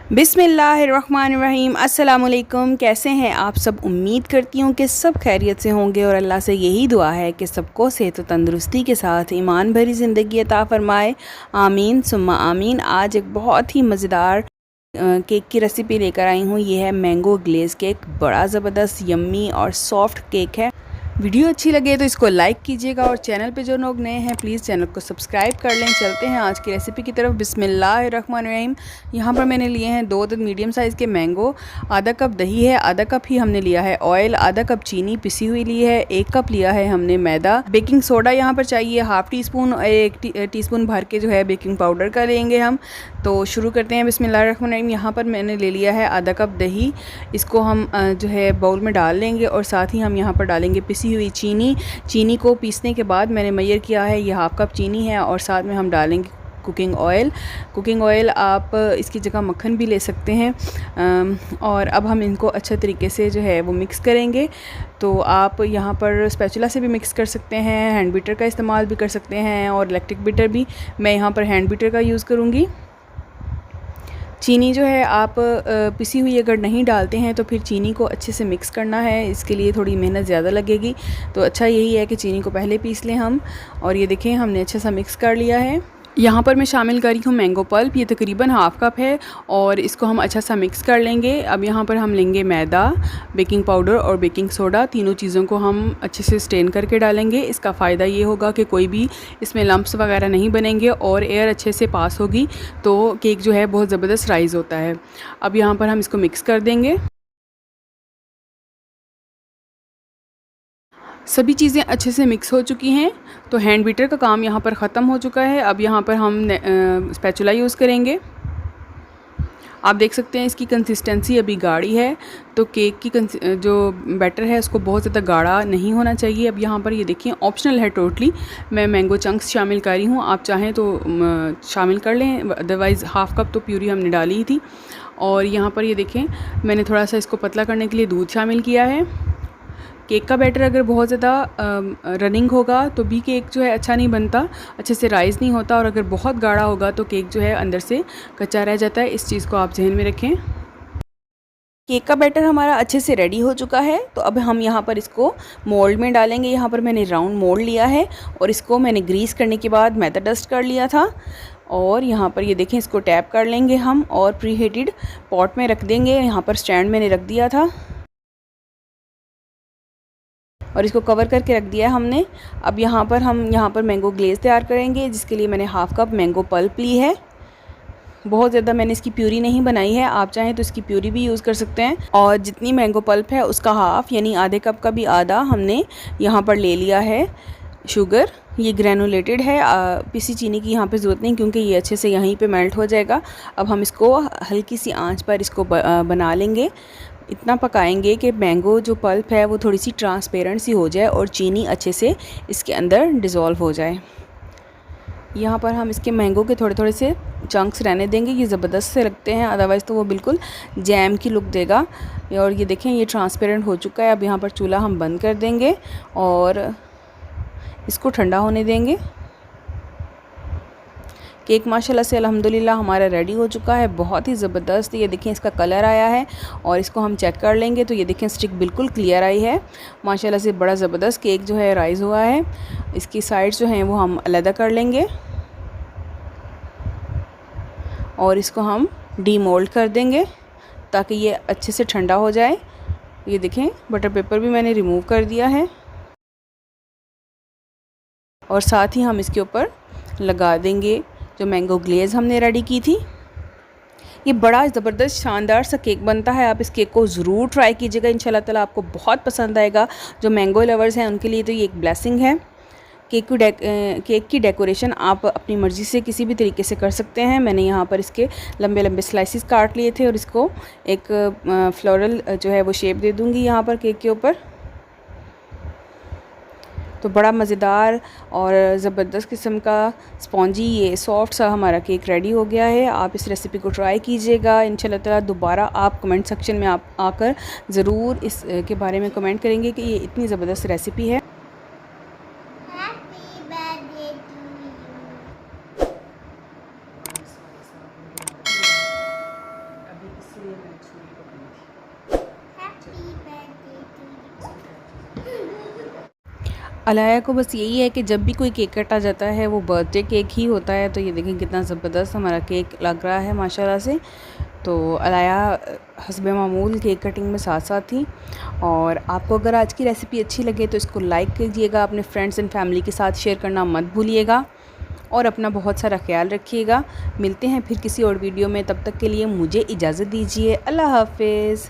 बिस्मिल्लाहिर्रहमानिर्रहीम। अस्सलामुअलैकुम। कैसे हैं आप सब? उम्मीद करती हूँ कि सब खैरियत से होंगे और अल्लाह से यही दुआ है कि सबको सेहत व तंदुरुस्ती के साथ ईमान भरी ज़िंदगी अता फ़रमाए। आमीन सुम्मा आमीन। आज एक बहुत ही मज़ेदार केक की रेसिपी लेकर आई हूँ। ये है मैंगो ग्लेज़ केक। बड़ा ज़बरदस्त यम्मी और सॉफ्ट केक है। वीडियो अच्छी लगे तो इसको लाइक कीजिएगा और चैनल पे जो लोग नए हैं प्लीज़ चैनल को सब्सक्राइब कर लें। चलते हैं आज की रेसिपी की तरफ। बिस्मिल्लाहिर्रहमानिर्रहीम। यहाँ पर मैंने लिए हैं 2 मीडियम साइज़ के मैंगो, आधा कप दही है, आधा कप ही हमने लिया है ऑयल, आधा कप चीनी पिसी हुई ली है, 1 कप लिया है हमने मैदा, बेकिंग सोडा यहाँ पर चाहिए हाफ़ टी स्पून और 1 टीस्पून भर के जो है बेकिंग पाउडर का लेंगे हम। तो शुरू करते हैं। बिस्मिल्लाहिर्रहमानिर्रहीम। यहाँ पर मैंने ले लिया है आधा कप दही। इसको हम जो है बाउल में डाल लेंगे और साथ ही हम यहाँ पर डालेंगे पिसी हुई चीनी। चीनी को पीसने के बाद मैंने मैयर किया है, ये हाफ़ कप चीनी है और साथ में हम डालेंगे कुकिंग ऑयल। कुकिंग ऑयल आप इसकी जगह मक्खन भी ले सकते हैं। और अब हम इनको अच्छे तरीके से जो है वो मिक्स करेंगे। तो आप यहाँ पर स्पैचुला से भी मिक्स कर सकते हैं, हैंड बीटर का इस्तेमाल भी कर सकते हैं और इलेक्ट्रिक बीटर भी। मैं यहाँ पर हैंड बीटर का यूज़ करूँगी। चीनी जो है आप पिसी हुई अगर नहीं डालते हैं तो फिर चीनी को अच्छे से मिक्स करना है, इसके लिए थोड़ी मेहनत ज़्यादा लगेगी। तो अच्छा यही है कि चीनी को पहले पीस लें हम। और ये देखें हमने अच्छे सा मिक्स कर लिया है। यहाँ पर मैं शामिल कर रही हूँ मैंगो पल्प, ये तकरीबन हाफ़ कप है और इसको हम अच्छा सा मिक्स कर लेंगे। अब यहाँ पर हम लेंगे मैदा, बेकिंग पाउडर और बेकिंग सोडा, तीनों चीज़ों को हम अच्छे से स्टेन करके डालेंगे। इसका फ़ायदा ये होगा कि कोई भी इसमें लम्प्स वगैरह नहीं बनेंगे और एयर अच्छे से पास होगी तो केक जो है बहुत ज़बरदस्त राइज़ होता है। अब यहाँ पर हम इसको मिक्स कर देंगे। सभी चीज़ें अच्छे से मिक्स हो चुकी हैं तो हैंड बीटर का काम यहाँ पर ख़त्म हो चुका है। अब यहाँ पर हम स्पैचुला यूज़ करेंगे। आप देख सकते हैं इसकी कंसिस्टेंसी अभी गाढ़ी है, तो केक की जो बैटर है उसको बहुत ज़्यादा गाढ़ा नहीं होना चाहिए। अब यहाँ पर ये देखिए ऑप्शनल है टोटली, मैं मैंगो चंक्स शामिल कर रही हूँ, आप चाहें तो शामिल कर लें, अदरवाइज़ हाफ़ कप तो प्यूरी हमने डाली ही थी। और यहाँ पर ये देखें मैंने थोड़ा सा इसको पतला करने के लिए दूध शामिल किया है। केक का बैटर अगर बहुत ज़्यादा रनिंग होगा तो भी केक जो है अच्छा नहीं बनता, अच्छे से राइज़ नहीं होता, और अगर बहुत गाढ़ा होगा तो केक जो है अंदर से कच्चा रह जाता है। इस चीज़ को आप जहन में रखें। केक का बैटर हमारा अच्छे से रेडी हो चुका है। तो अब हम यहाँ पर इसको मोल्ड में डालेंगे। यहाँ पर मैंने राउंड मोल्ड लिया है और इसको मैंने ग्रीस करने के बाद मैदा डस्ट कर लिया था। और यहाँ पर ये देखें इसको टैप कर लेंगे हम और प्री हीटेड पॉट में रख देंगे। यहाँ पर स्टैंड मैंने रख दिया था और इसको कवर करके रख दिया है हमने। अब यहाँ पर मैंगो ग्लेज़ तैयार करेंगे, जिसके लिए मैंने हाफ़ कप मैंगो पल्प ली है। बहुत ज़्यादा मैंने इसकी प्यूरी नहीं बनाई है, आप चाहें तो इसकी प्यूरी भी यूज़ कर सकते हैं। और जितनी मैंगो पल्प है उसका हाफ़ यानी आधे कप का भी आधा हमने यहाँ पर ले लिया है शुगर। ये ग्रैनुलेटेड है, पिसी चीनी की यहाँ पे ज़रूरत नहीं क्योंकि ये अच्छे से यहीं पे मेल्ट हो जाएगा। अब हम इसको हल्की सी आंच पर इसको बना लेंगे। इतना पकाएंगे कि मैंगो जो पल्प है वो थोड़ी सी ट्रांसपेरेंट सी हो जाए और चीनी अच्छे से इसके अंदर डिज़ोल्व हो जाए। यहाँ पर हम इसके मैंगो के थोड़े थोड़े से चंक्स रहने देंगे, ये ज़बरदस्त से लगते हैं, अदरवाइज़ तो वो बिल्कुल जैम की लुक देगा। और ये देखें ये ट्रांसपेरेंट हो चुका है। अब यहाँ पर चूल्हा हम बंद कर देंगे और इसको ठंडा होने देंगे। केक माशाल्लाह से अल्हम्दुलिल्लाह हमारा रेडी हो चुका है, बहुत ही ज़बरदस्त। ये देखें इसका कलर आया है और इसको हम चेक कर लेंगे तो ये देखें स्टिक बिल्कुल क्लियर आई है। माशाल्लाह से बड़ा ज़बरदस्त केक जो है राइज़ हुआ है। इसकी साइड्स जो हैं वो हम अलग कर लेंगे और इसको हम डीमोल्ड कर देंगे ताकि ये अच्छे से ठंडा हो जाए। ये देखें बटर पेपर भी मैंने रिमूव कर दिया है और साथ ही हम इसके ऊपर लगा देंगे जो मैंगो ग्लेज़ हमने रेडी की थी। ये बड़ा ज़बरदस्त शानदार सा केक बनता है, आप इस केक को ज़रूर ट्राई कीजिएगा, इंशाल्लाह ताला आपको बहुत पसंद आएगा। जो मैंगो लवर्स हैं उनके लिए तो ये एक ब्लेसिंग है। केक की डेकोरेशन आप अपनी मर्ज़ी से किसी भी तरीके से कर सकते हैं। मैंने यहाँ पर इसके लंबे लंबे स्लाइसिस काट लिए थे और इसको एक फ्लोरल जो है वो शेप दे दूँगी यहाँ पर केक के ऊपर। तो बड़ा मज़ेदार और ज़बरदस्त किस्म का स्पॉन्जी ये सॉफ्ट सा हमारा केक रेडी हो गया है। आप इस रेसिपी को ट्राई कीजिएगा, इंशाल्लाह ताला दोबारा आप कमेंट सेक्शन में आप आकर ज़रूर इस के बारे में कमेंट करेंगे कि ये इतनी ज़बरदस्त रेसिपी है। इसलिए मैं छुरी पकड़ी थी। अलाया को बस यही है कि जब भी कोई केक कटा जाता है वो बर्थडे केक ही होता है। तो ये देखें कितना ज़बरदस्त हमारा केक लग रहा है माशाल्लाह से। तो अलाया हस्बे मामूल केक कटिंग में साथ साथ थी। और आपको अगर आज की रेसिपी अच्छी लगे तो इसको लाइक कीजिएगा, अपने फ्रेंड्स एंड फैमिली के साथ शेयर करना मत भूलिएगा और अपना बहुत सारा ख्याल रखिएगा। मिलते हैं फिर किसी और वीडियो में, तब तक के लिए मुझे इजाज़त दीजिए। अल्लाह हाफ़िज़।